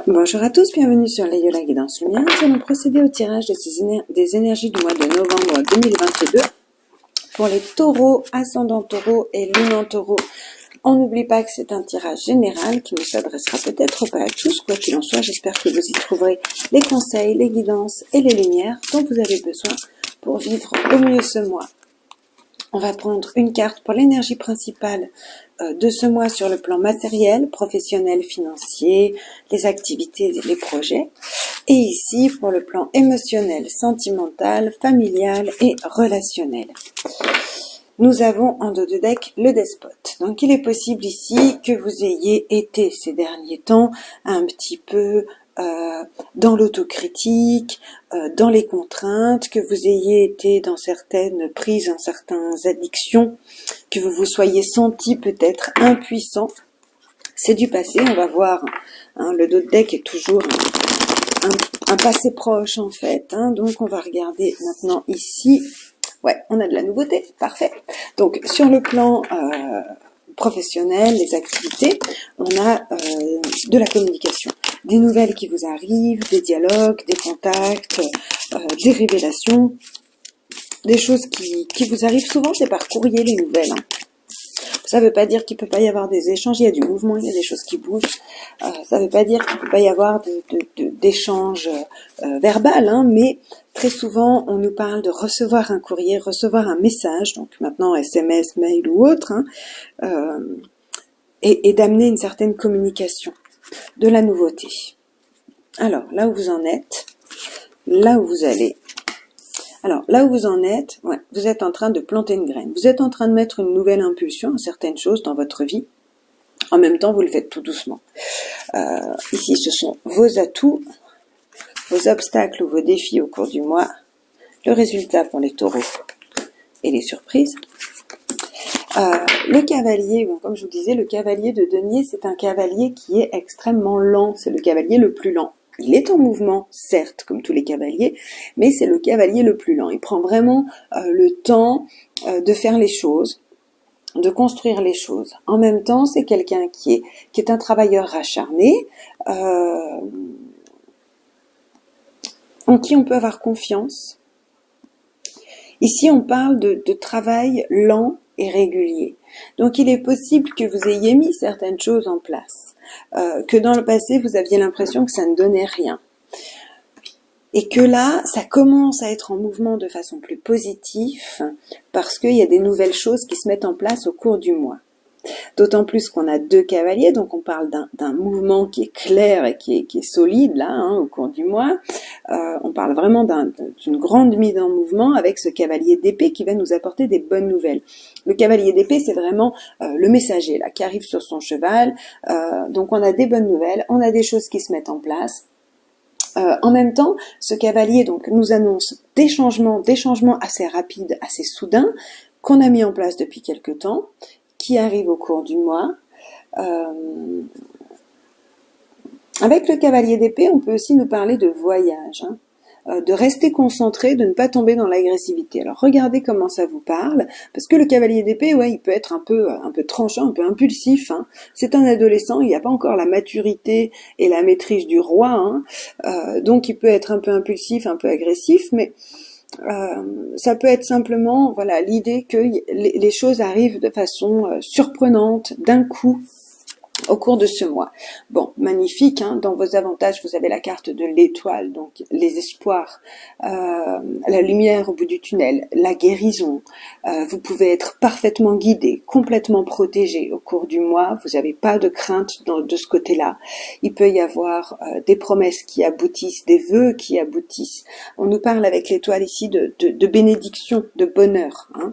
Bonjour à tous, bienvenue sur Layola Guidance Lumière. Nous allons procéder au tirage des énergies du mois de novembre 2022 pour les taureaux, ascendants taureaux et lune en taureau. On n'oublie pas que c'est un tirage général qui ne s'adressera peut-être pas à tous, quoi qu'il en soit. J'espère que vous y trouverez les conseils, les guidances et les lumières dont vous avez besoin pour vivre au mieux ce mois. On va prendre une carte pour l'énergie principale de ce mois sur le plan matériel, professionnel, financier, les activités, les projets. Et ici, pour le plan émotionnel, sentimental, familial et relationnel. Nous avons en dos de deck le despote. Donc il est possible ici que vous ayez été ces derniers temps un petit peu dans l'autocritique, dans les contraintes, que vous ayez été dans certaines prises, dans certaines addictions, que vous vous soyez senti peut-être impuissant. C'est du passé, on va voir, hein, le dos de deck est toujours un passé proche en fait, hein, donc on va regarder maintenant ici. Ouais, on a de la nouveauté, parfait. Donc sur le plan professionnel, les activités, on a de la communication, des nouvelles qui vous arrivent, des dialogues, des contacts, des révélations, des choses qui vous arrivent souvent, c'est par courrier les nouvelles. Hein. Ça ne veut pas dire qu'il ne peut pas y avoir des échanges, il y a du mouvement, il y a des choses qui bougent. Ça ne veut pas dire qu'il ne peut pas y avoir d'échanges verbal, hein, mais très souvent on nous parle de recevoir un courrier, recevoir un message, donc maintenant SMS, mail ou autre, hein, et d'amener une certaine communication, de la nouveauté. Alors, là où vous en êtes, là où vous allez. Alors, là où vous en êtes, ouais, vous êtes en train de planter une graine. Vous êtes en train de mettre une nouvelle impulsion à certaines choses dans votre vie. En même temps, vous le faites tout doucement. Ici, ce sont vos atouts, vos obstacles ou vos défis au cours du mois, le résultat pour les taureaux et les surprises. Le cavalier, bon, comme je vous disais, le cavalier de denier, c'est un cavalier qui est extrêmement lent. C'est le cavalier le plus lent. Il est en mouvement, certes, comme tous les cavaliers, mais c'est le cavalier le plus lent. Il prend vraiment le temps de faire les choses, de construire les choses. En même temps, c'est quelqu'un qui est un travailleur acharné, en qui on peut avoir confiance. Ici, on parle de travail lent et régulier. Donc, il est possible que vous ayez mis certaines choses en place, que dans le passé, vous aviez l'impression que ça ne donnait rien. Et que là, ça commence à être en mouvement de façon plus positive, parce qu'il y a des nouvelles choses qui se mettent en place au cours du mois. D'autant plus qu'on a deux cavaliers, donc on parle d'un mouvement qui est clair et qui est solide là, hein, au cours du mois. On parle vraiment d'une grande mise en mouvement avec ce cavalier d'épée qui va nous apporter des bonnes nouvelles. Le cavalier d'épée, c'est vraiment le messager là qui arrive sur son cheval. Donc on a des bonnes nouvelles, on a des choses qui se mettent en place. En même temps, ce cavalier donc nous annonce des changements assez rapides, assez soudains, qu'on a mis en place depuis quelque temps, qui arrive au cours du mois. Avec le cavalier d'épée, on peut aussi nous parler de voyage, hein, de rester concentré, de ne pas tomber dans l'agressivité. Alors regardez comment ça vous parle, parce que le cavalier d'épée, ouais, il peut être un peu tranchant, un peu impulsif. Hein. C'est un adolescent, il n'y a pas encore la maturité et la maîtrise du roi, hein, donc il peut être un peu impulsif, un peu agressif, mais ça peut être simplement, voilà, l'idée que les choses arrivent de façon surprenante, d'un coup, au cours de ce mois. Bon, magnifique, hein, dans vos avantages, vous avez la carte de l'étoile, donc les espoirs, la lumière au bout du tunnel, la guérison. Vous pouvez être parfaitement guidé, complètement protégé au cours du mois. Vous n'avez pas de crainte de ce côté-là. Il peut y avoir des promesses qui aboutissent, des vœux qui aboutissent. On nous parle avec l'étoile ici de bénédiction, de bonheur, hein.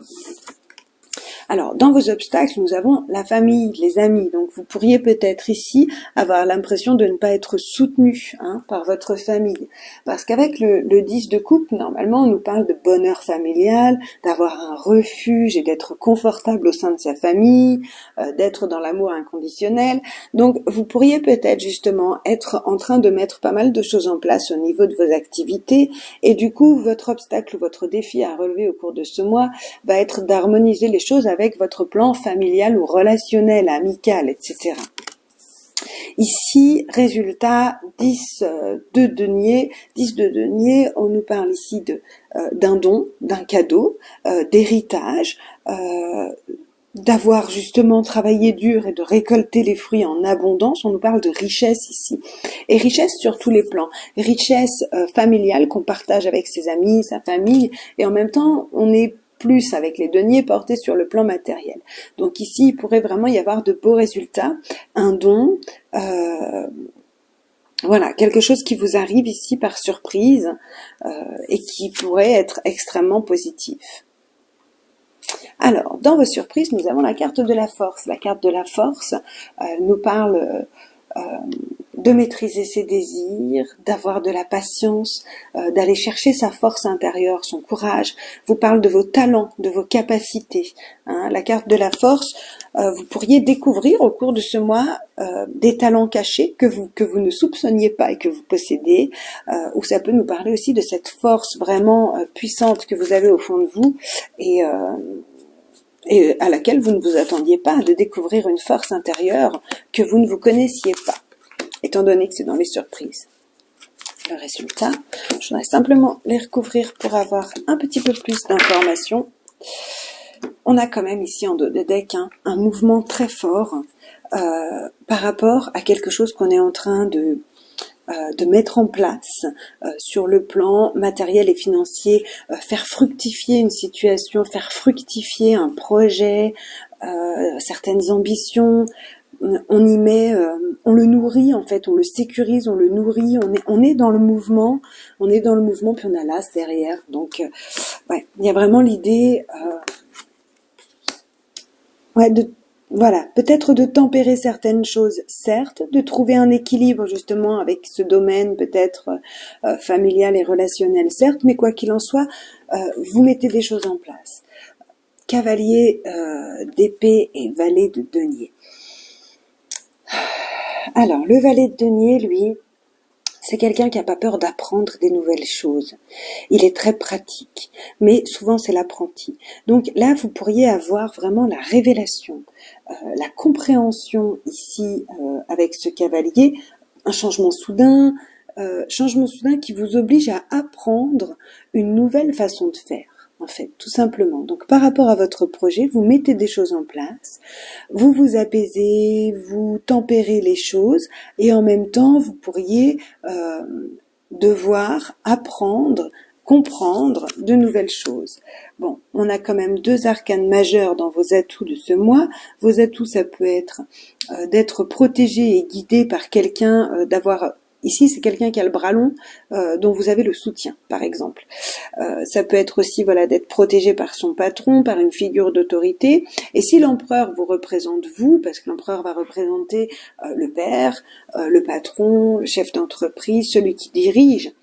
Alors, dans vos obstacles, nous avons la famille, les amis. Donc, vous pourriez peut-être ici avoir l'impression de ne pas être soutenu, hein, par votre famille. Parce qu'avec le 10 de coupe, normalement, on nous parle de bonheur familial, d'avoir un refuge et d'être confortable au sein de sa famille, d'être dans l'amour inconditionnel. Donc, vous pourriez peut-être justement être en train de mettre pas mal de choses en place au niveau de vos activités. Et du coup, votre obstacle ou votre défi à relever au cours de ce mois va être d'harmoniser les choses avec votre plan familial ou relationnel, amical, etc. Ici, résultat, 10 de denier. 10 de denier, on nous parle ici d'un don, d'un cadeau, d'héritage, d'avoir justement travaillé dur et de récolter les fruits en abondance. On nous parle de richesse ici. Et richesse sur tous les plans. Richesse familiale qu'on partage avec ses amis, sa famille, et en même temps, on est plus avec les deniers portés sur le plan matériel. Donc ici, il pourrait vraiment y avoir de beaux résultats, un don, voilà, quelque chose qui vous arrive ici par surprise et qui pourrait être extrêmement positif. Alors, dans vos surprises, nous avons la carte de la force. La carte de la force nous parle de maîtriser ses désirs, d'avoir de la patience, d'aller chercher sa force intérieure, son courage, vous parle de vos talents, de vos capacités. Hein. La carte de la force, vous pourriez découvrir au cours de ce mois des talents cachés que vous ne soupçonniez pas et que vous possédez, ou ça peut nous parler aussi de cette force vraiment puissante que vous avez au fond de vous et à laquelle vous ne vous attendiez pas, de découvrir une force intérieure que vous ne vous connaissiez pas, étant donné que c'est dans les surprises. Le résultat, je voudrais simplement les recouvrir pour avoir un petit peu plus d'informations. On a quand même ici en dos de deck un mouvement très fort par rapport à quelque chose qu'on est en train de mettre en place sur le plan matériel et financier, faire fructifier une situation, faire fructifier un projet, certaines ambitions. On y met, on le nourrit en fait, on le sécurise, on le nourrit, on est dans le mouvement, puis on a l'as derrière. Donc, ouais, il y a vraiment l'idée, voilà, peut-être de tempérer certaines choses, certes, de trouver un équilibre justement avec ce domaine peut-être familial et relationnel, certes, mais quoi qu'il en soit, vous mettez des choses en place. Cavalier d'épée et valet de denier. Alors, le valet de denier, lui, c'est quelqu'un qui n'a pas peur d'apprendre des nouvelles choses. Il est très pratique, mais souvent c'est l'apprenti. Donc là, vous pourriez avoir vraiment la révélation, la compréhension ici avec ce cavalier, un changement soudain qui vous oblige à apprendre une nouvelle façon de faire. En fait, tout simplement. Donc, par rapport à votre projet, vous mettez des choses en place, vous vous apaisez, vous tempérez les choses, et en même temps, vous pourriez devoir apprendre, comprendre de nouvelles choses. Bon, on a quand même 2 arcanes majeurs dans vos atouts de ce mois. Vos atouts, ça peut être d'être protégé et guidé par quelqu'un, d'avoir... Ici, c'est quelqu'un qui a le bras long, dont vous avez le soutien, par exemple. Ça peut être aussi, voilà, d'être protégé par son patron, par une figure d'autorité. Et si l'empereur vous représente vous, parce que l'empereur va représenter le père, le patron, le chef d'entreprise, celui qui dirige.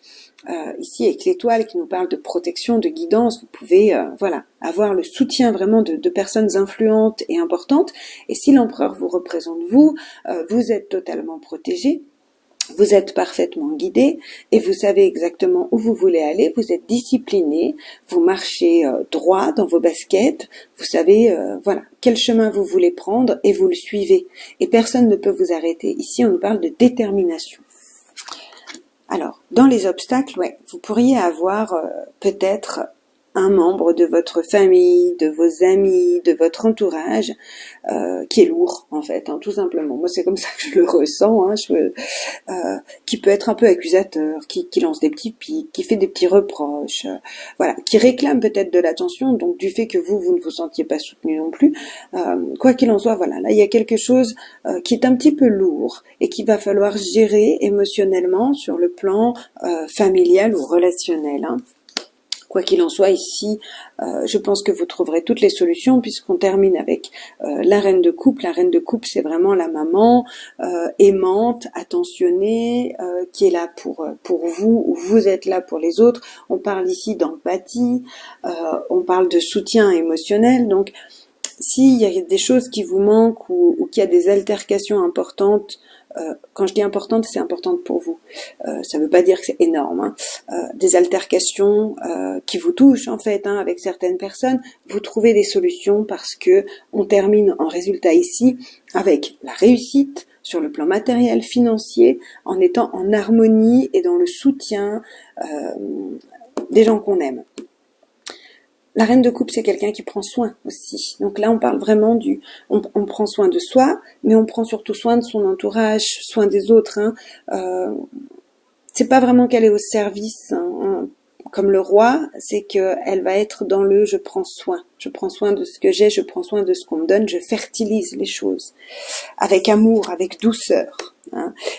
Ici, avec l'étoile qui nous parle de protection, de guidance, vous pouvez, voilà, avoir le soutien vraiment de personnes influentes et importantes. Et si l'empereur vous représente vous, vous êtes totalement protégé. Vous êtes parfaitement guidé et vous savez exactement où vous voulez aller, vous êtes discipliné, vous marchez droit dans vos baskets, vous savez voilà quel chemin vous voulez prendre et vous le suivez. Et personne ne peut vous arrêter. Ici, on nous parle de détermination. Alors, dans les obstacles, ouais, vous pourriez avoir peut-être un membre de votre famille, de vos amis, de votre entourage, qui est lourd en fait, tout simplement. Moi, c'est comme ça que je le ressens, qui peut être un peu accusateur, qui lance des petits pics, qui fait des petits reproches, voilà, qui réclame peut-être de l'attention, donc du fait que vous ne vous sentiez pas soutenu non plus. Quoi qu'il en soit, voilà, là il y a quelque chose qui est un petit peu lourd et qu'il va falloir gérer émotionnellement sur le plan familial ou relationnel. Quoi qu'il en soit, ici, je pense que vous trouverez toutes les solutions puisqu'on termine avec la reine de coupe. La reine de coupe, c'est vraiment la maman aimante, attentionnée, qui est là pour vous, ou vous êtes là pour les autres. On parle ici d'empathie, on parle de soutien émotionnel. Donc, s'il y a des choses qui vous manquent ou qu'il y a des altercations importantes, quand je dis importante, c'est importante pour vous. Ça veut pas dire que c'est énorme. Des altercations qui vous touchent en fait, avec certaines personnes, vous trouvez des solutions parce que on termine en résultat ici avec la réussite sur le plan matériel, financier, en étant en harmonie et dans le soutien des gens qu'on aime. La reine de coupe, c'est quelqu'un qui prend soin aussi. Donc là, on parle vraiment on prend soin de soi, mais on prend surtout soin de son entourage, soin des autres. C'est pas vraiment qu'elle est au service, comme le roi, c'est qu'elle va être dans le je prends soin de ce que j'ai, je prends soin de ce qu'on me donne, je fertilise les choses avec amour, avec douceur.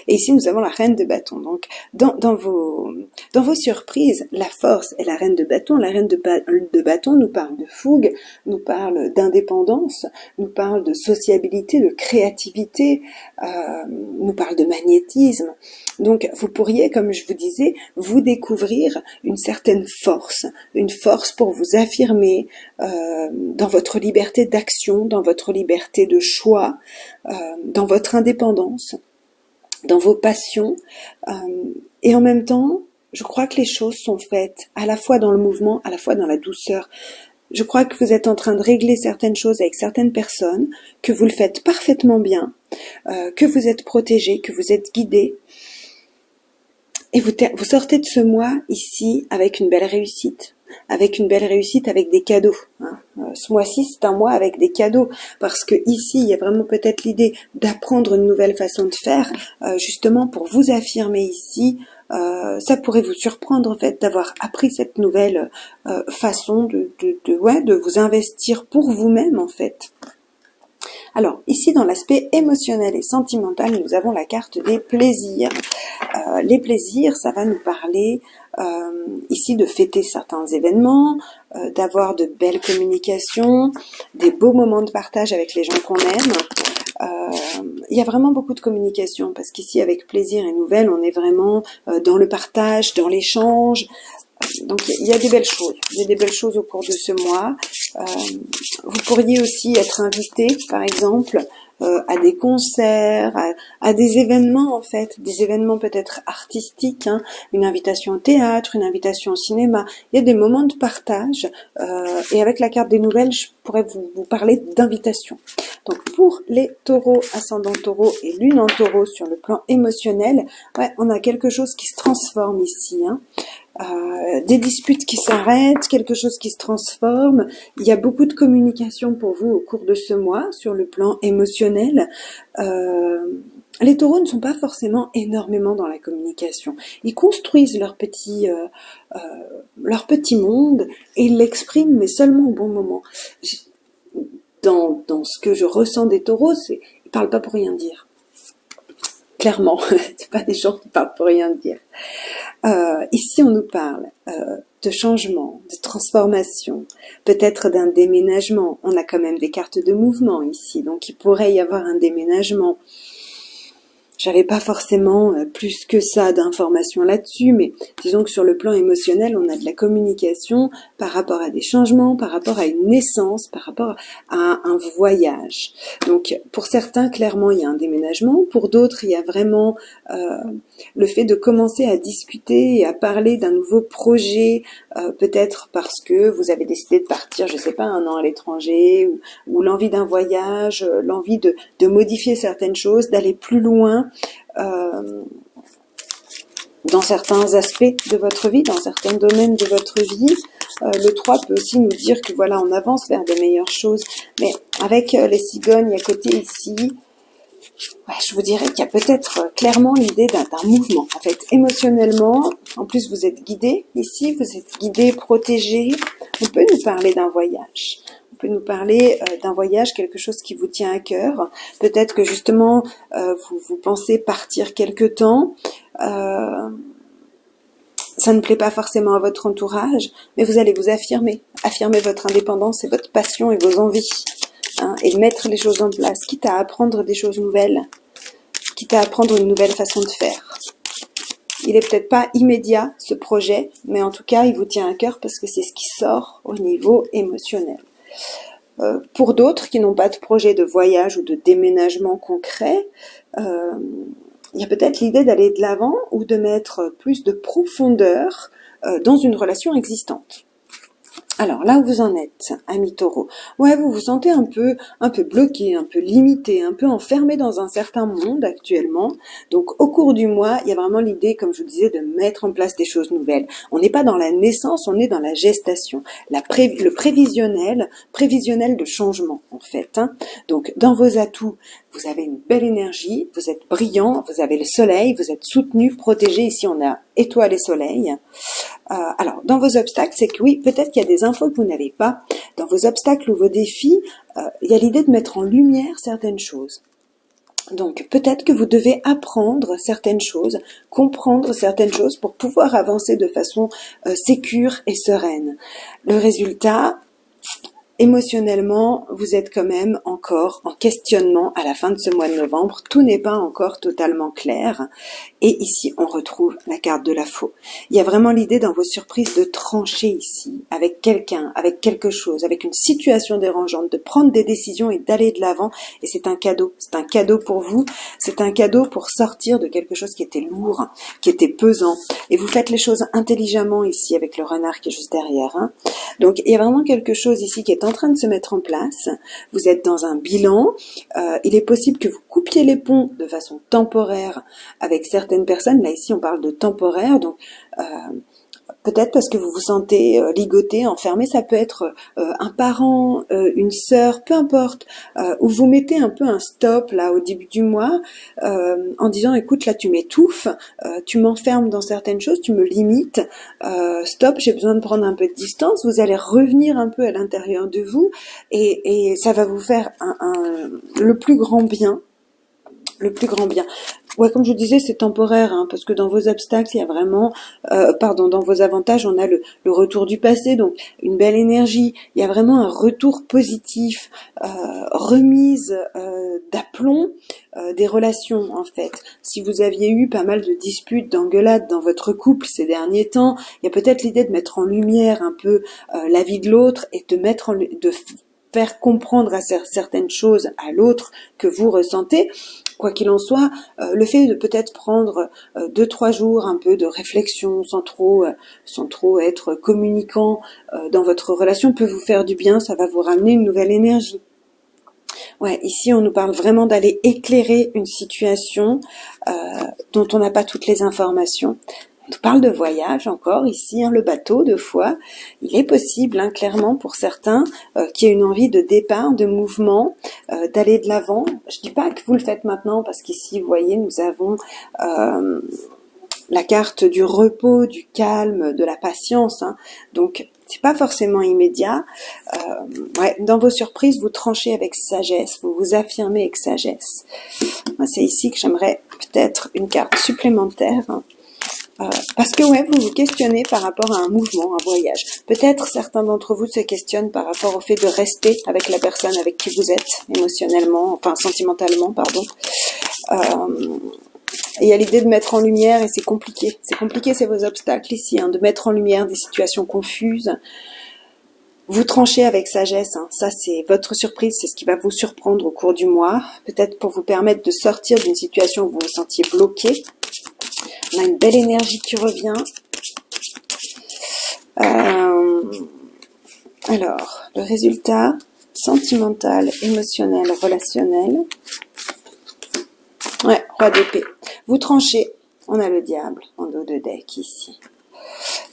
Et ici nous avons la reine de bâton. Donc dans vos surprises, la force est la reine de bâton. La reine de bâton nous parle de fougue, nous parle d'indépendance, nous parle de sociabilité, de créativité, nous parle de magnétisme. Donc vous pourriez, comme je vous disais, vous découvrir une certaine force, une force pour vous affirmer dans votre liberté d'action, dans votre liberté de choix, dans votre indépendance, dans vos passions, et en même temps, je crois que les choses sont faites à la fois dans le mouvement, à la fois dans la douceur. Je crois que vous êtes en train de régler certaines choses avec certaines personnes, que vous le faites parfaitement bien, que vous êtes protégé, que vous êtes guidé. Et vous sortez de ce mois ici avec une belle réussite, avec des cadeaux. Ce mois-ci, c'est un mois avec des cadeaux, parce que ici, il y a vraiment peut-être l'idée d'apprendre une nouvelle façon de faire, justement pour vous affirmer ici. Ça pourrait vous surprendre en fait d'avoir appris cette nouvelle façon de vous investir pour vous-même en fait. Alors, ici, dans l'aspect émotionnel et sentimental, nous avons la carte des plaisirs. Les plaisirs, ça va nous parler ici de fêter certains événements, d'avoir de belles communications, des beaux moments de partage avec les gens qu'on aime. Il y a vraiment beaucoup de communication, parce qu'ici, avec plaisir et nouvelles, on est vraiment dans le partage, dans l'échange. Donc il y a des belles choses, au cours de ce mois. Vous pourriez aussi être invité, par exemple, à des concerts, à des événements en fait, des événements peut-être artistiques, une invitation au théâtre, une invitation au cinéma. Il y a des moments de partage, et avec la carte des nouvelles, je pourrais vous parler d'invitation. Donc pour les taureaux, ascendant taureau et lune en taureau sur le plan émotionnel, on a quelque chose qui se transforme ici. Des disputes qui s'arrêtent, quelque chose qui se transforme. Il y a beaucoup de communication pour vous au cours de ce mois sur le plan émotionnel. Les taureaux ne sont pas forcément énormément dans la communication. Ils construisent leur petit monde et ils l'expriment, mais seulement au bon moment. Dans ce que je ressens des taureaux, ils parlent pas pour rien dire. Clairement, c'est pas des gens qui parlent pour rien dire. Ici, on nous parle de changement, de transformation, peut-être d'un déménagement. On a quand même des cartes de mouvement ici, donc il pourrait y avoir un déménagement. J'avais pas forcément plus que ça d'informations là-dessus, mais disons que sur le plan émotionnel, on a de la communication par rapport à des changements, par rapport à une naissance, par rapport à un voyage. Donc pour certains, clairement, il y a un déménagement. Pour d'autres, il y a vraiment le fait de commencer à discuter et à parler d'un nouveau projet, peut-être parce que vous avez décidé de partir, je sais pas, 1 an à l'étranger, ou l'envie d'un voyage, l'envie de modifier certaines choses, d'aller plus loin dans certains aspects de votre vie, dans certains domaines de votre vie. Le 3 peut aussi nous dire que voilà, on avance vers de meilleures choses. Mais avec les cigognes à côté ici, je vous dirais qu'il y a peut-être clairement l'idée d'un mouvement. En fait, émotionnellement, en plus vous êtes guidé ici, vous êtes guidé, protégé. On peut nous parler d'un voyage. On peut nous parler d'un voyage, quelque chose qui vous tient à cœur. Peut-être que justement, vous pensez partir quelque temps. Ça ne plaît pas forcément à votre entourage, mais vous allez vous affirmer votre indépendance et votre passion et vos envies, et mettre les choses en place, quitte à apprendre des choses nouvelles, quitte à apprendre une nouvelle façon de faire. Il est peut-être pas immédiat ce projet, mais en tout cas il vous tient à cœur parce que c'est ce qui sort au niveau émotionnel. Pour d'autres qui n'ont pas de projet de voyage ou de déménagement concret, il y a peut-être l'idée d'aller de l'avant ou de mettre plus de profondeur dans une relation existante. Alors là où vous en êtes, amis taureau, ouais, vous vous sentez un peu bloqué, un peu limité, un peu enfermé dans un certain monde actuellement. Donc au cours du mois, il y a vraiment l'idée, comme je vous disais, de mettre en place des choses nouvelles. On n'est pas dans la naissance, on est dans la gestation, le prévisionnel de changement en fait. Hein. Donc dans vos atouts, vous avez une belle énergie, vous êtes brillant, vous avez le soleil, vous êtes soutenu, protégé. Ici, on a étoile et soleil. Alors, dans vos obstacles, c'est que oui, peut-être qu'il y a des infos que vous n'avez pas. Dans vos obstacles ou vos défis, il y a l'idée de mettre en lumière certaines choses. Donc, peut-être que vous devez apprendre certaines choses, comprendre certaines choses pour pouvoir avancer de façon sécure et sereine. Le résultat, émotionnellement, vous êtes quand même encore en questionnement à la fin de ce mois de novembre. Tout n'est pas encore totalement clair. Et ici, on retrouve la carte de la faux. Il y a vraiment l'idée dans vos surprises de trancher ici, avec quelqu'un, avec quelque chose, avec une situation dérangeante, de prendre des décisions et d'aller de l'avant. Et c'est un cadeau. C'est un cadeau pour vous. C'est un cadeau pour sortir de quelque chose qui était lourd, qui était pesant. Et vous faites les choses intelligemment ici, avec le renard qui est juste derrière. Hein. Donc, il y a vraiment quelque chose ici qui est en train de se mettre en place. Vous êtes dans un bilan. Il est possible que vous coupiez les ponts de façon temporaire avec certaines personnes. Là, ici, on parle de temporaire. Donc, peut-être parce que vous vous sentez ligoté, enfermé. Ça peut être un parent, une sœur, peu importe, où vous mettez un peu un stop là au début du mois en disant écoute, là tu m'étouffes, tu m'enfermes dans certaines choses, tu me limites, stop, j'ai besoin de prendre un peu de distance. Vous allez revenir un peu à l'intérieur de vous et ça va vous faire le plus grand bien. Le plus grand bien. Ouais, comme je vous disais, c'est temporaire, hein, parce que dans vos obstacles, il y a vraiment, dans vos avantages, on a le retour du passé, donc une belle énergie. Il y a vraiment un retour positif, remise d'aplomb des relations, en fait. Si vous aviez eu pas mal de disputes, d'engueulades dans votre couple ces derniers temps, il y a peut-être l'idée de mettre en lumière un peu la vie de l'autre et de faire comprendre à certaines choses à l'autre que vous ressentez. Quoi qu'il en soit, le fait de peut-être prendre 2-3 jours un peu de réflexion sans trop être communicant dans votre relation peut vous faire du bien, ça va vous ramener une nouvelle énergie. Ouais, ici on nous parle vraiment d'aller éclairer une situation dont on n'a pas toutes les informations. On nous parle de voyage encore ici, hein, le bateau 2 fois. Il est possible, hein, clairement pour certains, qu'il y ait une envie de départ, de mouvement, d'aller de l'avant. Je dis pas que vous le faites maintenant parce qu'ici, vous voyez, nous avons la carte du repos, du calme, de la patience. Hein. Donc, c'est pas forcément immédiat. Ouais, dans vos surprises, vous tranchez avec sagesse, vous vous affirmez avec sagesse. C'est ici que j'aimerais peut-être une carte supplémentaire. Hein. Parce que ouais, vous vous questionnez par rapport à un mouvement, un voyage. Peut-être certains d'entre vous se questionnent par rapport au fait de rester avec la personne avec qui vous êtes émotionnellement, enfin sentimentalement, pardon. Et il y a l'idée de mettre en lumière, et c'est compliqué. C'est compliqué, c'est vos obstacles ici, hein, de mettre en lumière des situations confuses. Vous tranchez avec sagesse, hein. Ça c'est votre surprise, c'est ce qui va vous surprendre au cours du mois. Peut-être pour vous permettre de sortir d'une situation où vous vous sentiez bloqué. On a une belle énergie qui revient. Alors, le résultat sentimental, émotionnel, relationnel. Ouais, roi d'épée. Vous tranchez. On a le diable en dos de deck ici.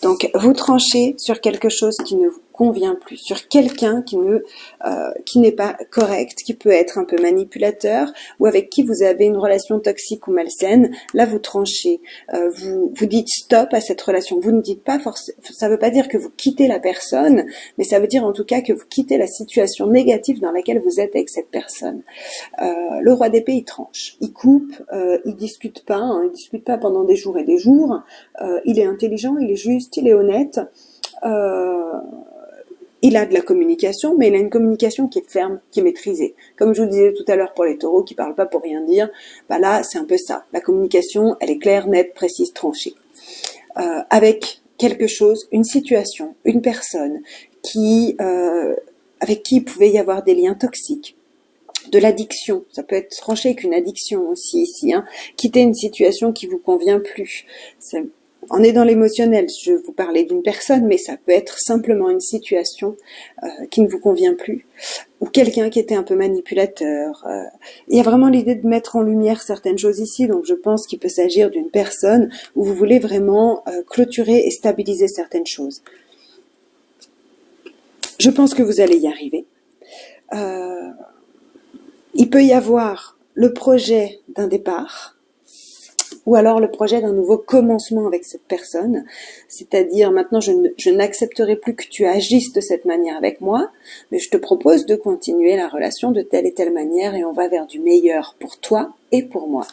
Donc, vous tranchez sur quelque chose qui ne vous convient plus, sur quelqu'un qui n'est pas correct, qui peut être un peu manipulateur, ou avec qui vous avez une relation toxique ou malsaine. Là, vous tranchez, vous dites stop à cette relation. Vous ne dites pas forcément, ça ne veut pas dire que vous quittez la personne, mais ça veut dire en tout cas que vous quittez la situation négative dans laquelle vous êtes avec cette personne. Le roi d'épée, il tranche, il coupe, il discute pas, hein, il discute pas pendant des jours et des jours. Il est intelligent, il est juste, il est honnête. Il a de la communication, mais il a une communication qui est ferme, qui est maîtrisée. Comme je vous disais tout à l'heure pour les taureaux qui parlent pas pour rien dire, bah là c'est un peu ça. La communication, elle est claire, nette, précise, tranchée. Avec quelque chose, une situation, une personne avec qui il pouvait y avoir des liens toxiques. De l'addiction, ça peut être tranché avec une addiction aussi ici, hein. Quitter une situation qui vous convient plus. on est dans l'émotionnel, je vous parlais d'une personne, mais ça peut être simplement une situation qui ne vous convient plus, ou quelqu'un qui était un peu manipulateur. Il y a vraiment l'idée de mettre en lumière certaines choses ici, donc je pense qu'il peut s'agir d'une personne où vous voulez vraiment clôturer et stabiliser certaines choses. Je pense que vous allez y arriver. Il peut y avoir le projet d'un départ, ou alors le projet d'un nouveau commencement avec cette personne, c'est-à-dire maintenant je n'accepterai plus que tu agisses de cette manière avec moi, mais je te propose de continuer la relation de telle et telle manière et on va vers du meilleur pour toi et pour moi.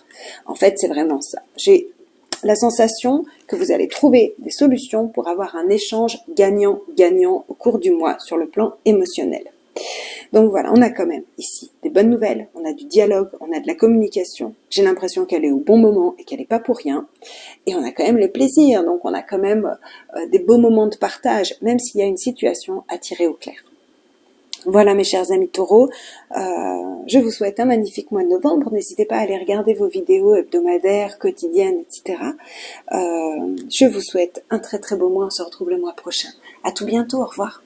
En fait, c'est vraiment ça. J'ai la sensation que vous allez trouver des solutions pour avoir un échange gagnant-gagnant au cours du mois sur le plan émotionnel. Donc voilà, on a quand même ici des bonnes nouvelles, on a du dialogue, on a de la communication. J'ai l'impression qu'elle est au bon moment et qu'elle n'est pas pour rien. Et on a quand même le plaisir, donc on a quand même des beaux moments de partage, même s'il y a une situation à tirer au clair. Voilà mes chers amis taureaux, je vous souhaite un magnifique mois de novembre. N'hésitez pas à aller regarder vos vidéos hebdomadaires, quotidiennes, etc. Je vous souhaite un très très beau mois, on se retrouve le mois prochain. À tout bientôt, au revoir.